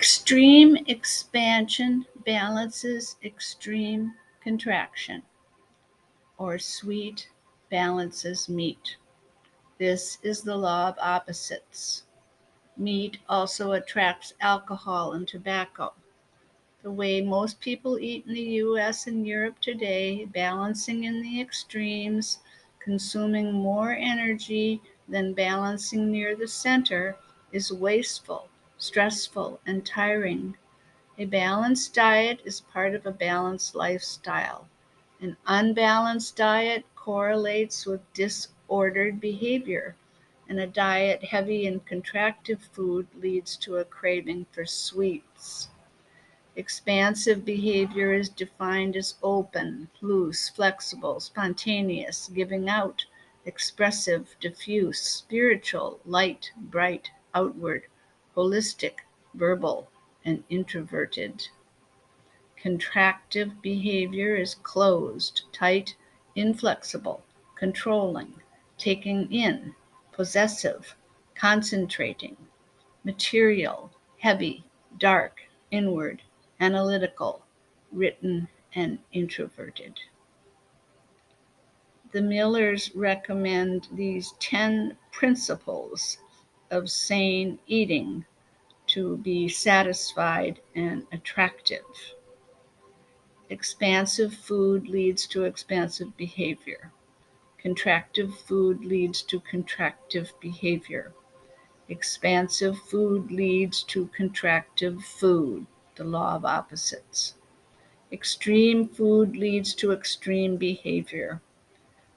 Extreme expansion balances extreme contraction, or sweet balances meat. This is the law of opposites. Meat also attracts alcohol and tobacco. The way most people eat in the US and Europe today, balancing in the extremes, consuming more energy than balancing near the center, is wasteful, stressful, and tiring. A balanced diet is part of a balanced lifestyle. An unbalanced diet correlates with disordered behavior, and a diet heavy in contractive food leads to a craving for sweets. Expansive behavior is defined as open, loose, flexible, spontaneous, giving out, expressive, diffuse, spiritual, light, bright, outward, holistic, verbal, and introverted. Contractive behavior is closed, tight, inflexible, controlling, taking in, possessive, concentrating, material, heavy, dark, inward, analytical, written, and introverted. The Millers recommend these 10 principles of sane eating to be satisfied and attractive. Expansive food leads to expansive behavior. Contractive food leads to contractive behavior. Expansive food leads to contractive food, the law of opposites. Extreme food leads to extreme behavior.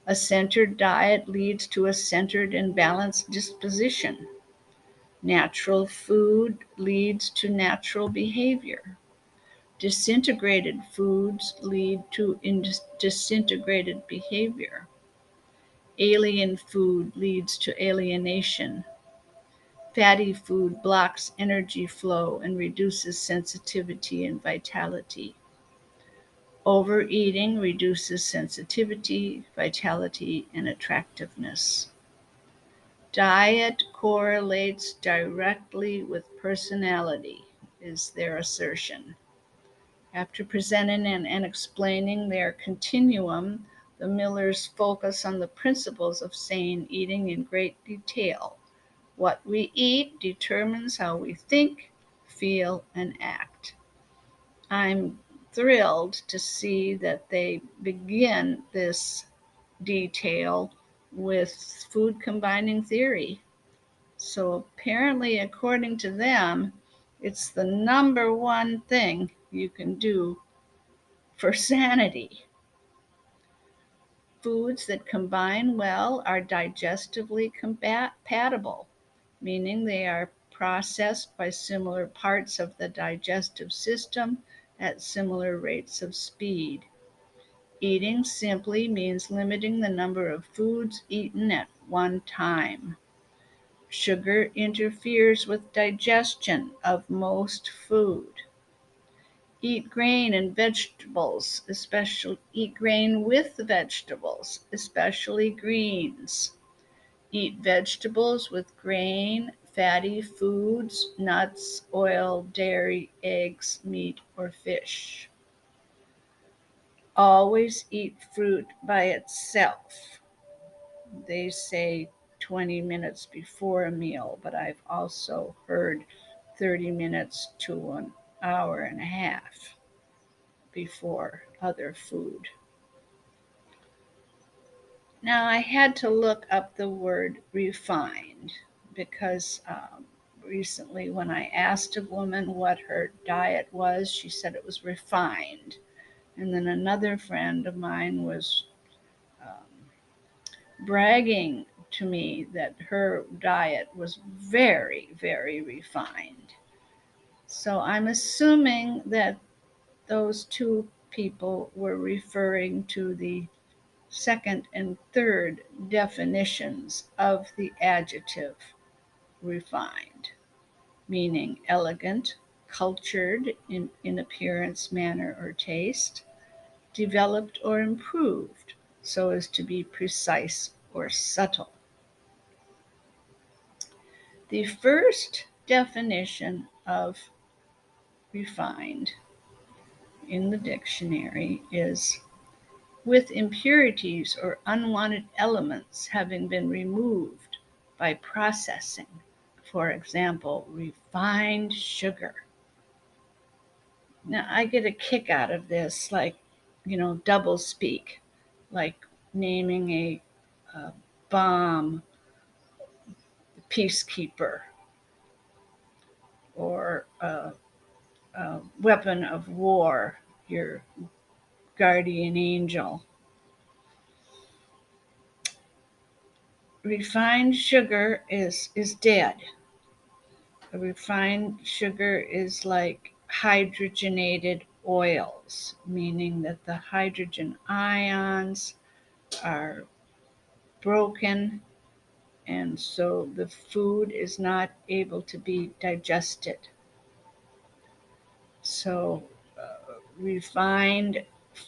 A centered diet leads to a centered and balanced disposition. Natural food leads to natural behavior. Disintegrated foods lead to disintegrated behavior. Alien food leads to alienation. Fatty food blocks energy flow and reduces sensitivity and vitality. Overeating reduces sensitivity, vitality, and attractiveness. Diet correlates directly with personality, is their assertion. After presenting and explaining their continuum, the Millers focus on the principles of sane eating in great detail. What we eat determines how we think, feel, and act. I'm thrilled to see that they begin this detail with food combining theory. So apparently, according to them, it's the number one thing you can do for sanity. Foods that combine well are digestively compatible, meaning they are processed by similar parts of the digestive system at similar rates of speed. Eating simply means limiting the number of foods eaten at one time. Sugar interferes with digestion of most food. Eat grain and vegetables, especially eat grain with vegetables, especially greens. Eat vegetables with grain, fatty foods, nuts, oil, dairy, eggs, meat, or fish. Always eat fruit by itself. They say 20 minutes before a meal, but I've also heard 30 minutes to an hour and a half before other food. Now, I had to look up the word refined because recently, when I asked a woman what her diet was, she said it was refined. And then another friend of mine was bragging to me that her diet was very, very refined. So I'm assuming that those two people were referring to the second and third definitions of the adjective refined, meaning elegant, cultured in appearance, manner, or taste, developed or improved so as to be precise or subtle. The first definition of refined in the dictionary is with impurities or unwanted elements having been removed by processing. For example, refined sugar. Now, I get a kick out of this, like, double speak, like naming a bomb peacekeeper or a weapon of war, your guardian angel. Refined sugar is dead. A refined sugar is like hydrogenated oils, meaning that the hydrogen ions are broken, and so the food is not able to be digested. So, refined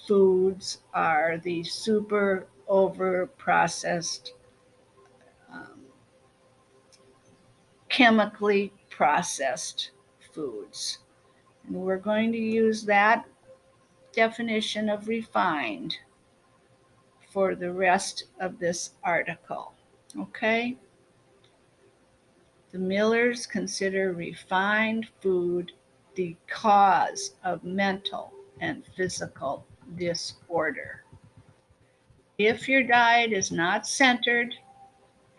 foods are the super over processed, um, chemically processed foods. And we're going to use that definition of refined for the rest of this article. Okay? The Millers consider refined food the cause of mental and physical disorder. If your diet is not centered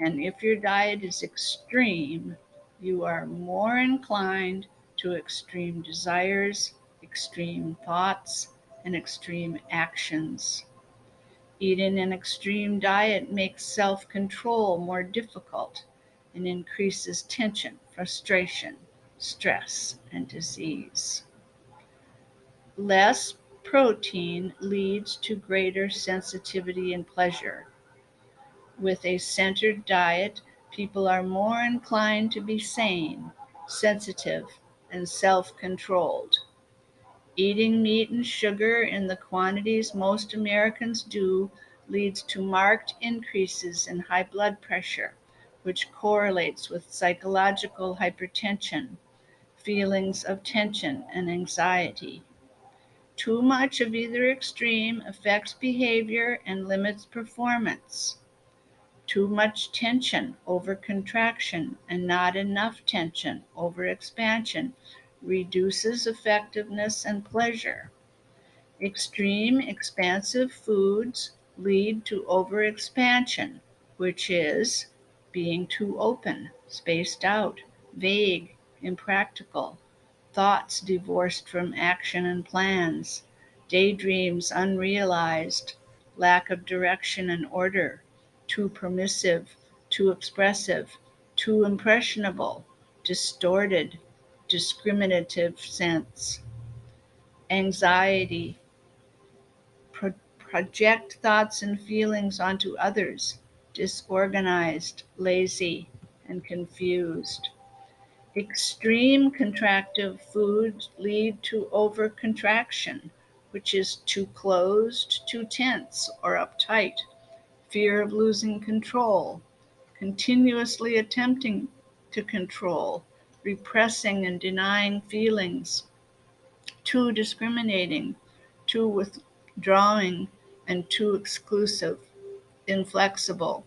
and if your diet is extreme, you are more inclined to extreme desires, extreme thoughts, and extreme actions. Eating an extreme diet makes self-control more difficult and increases tension, frustration, stress, and disease. Less protein leads to greater sensitivity and pleasure. With a centered diet, people are more inclined to be sane, sensitive, and self-controlled. Eating meat and sugar in the quantities most Americans do leads to marked increases in high blood pressure, which correlates with psychological hypertension, feelings of tension, and anxiety. Too much of either extreme affects behavior and limits performance. Too much tension over contraction and not enough tension over expansion reduces effectiveness and pleasure. Extreme expansive foods lead to overexpansion, which is being too open, spaced out, vague, impractical, thoughts divorced from action and plans, daydreams unrealized, lack of direction and order, too permissive, too expressive, too impressionable, distorted, discriminative sense, anxiety, project thoughts and feelings onto others, disorganized, lazy, and confused. Extreme contractive foods lead to overcontraction, which is too closed, too tense, or uptight, fear of losing control, continuously attempting to control, repressing and denying feelings, too discriminating, too withdrawing, and too exclusive, inflexible,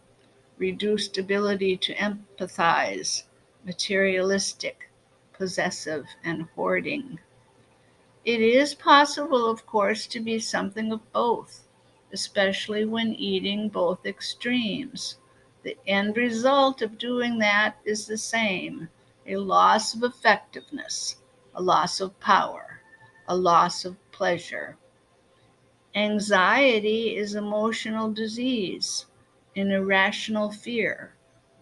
reduced ability to empathize, materialistic, possessive, and hoarding. It is possible, of course, to be something of both, especially when eating both extremes. The end result of doing that is the same: a loss of effectiveness, a loss of power, a loss of pleasure. Anxiety is emotional disease, an irrational fear,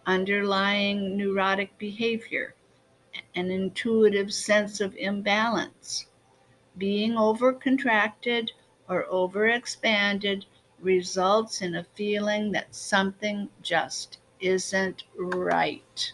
underlying neurotic behavior, an intuitive sense of imbalance. Being overcontracted or overexpanded results in a feeling that something just isn't right.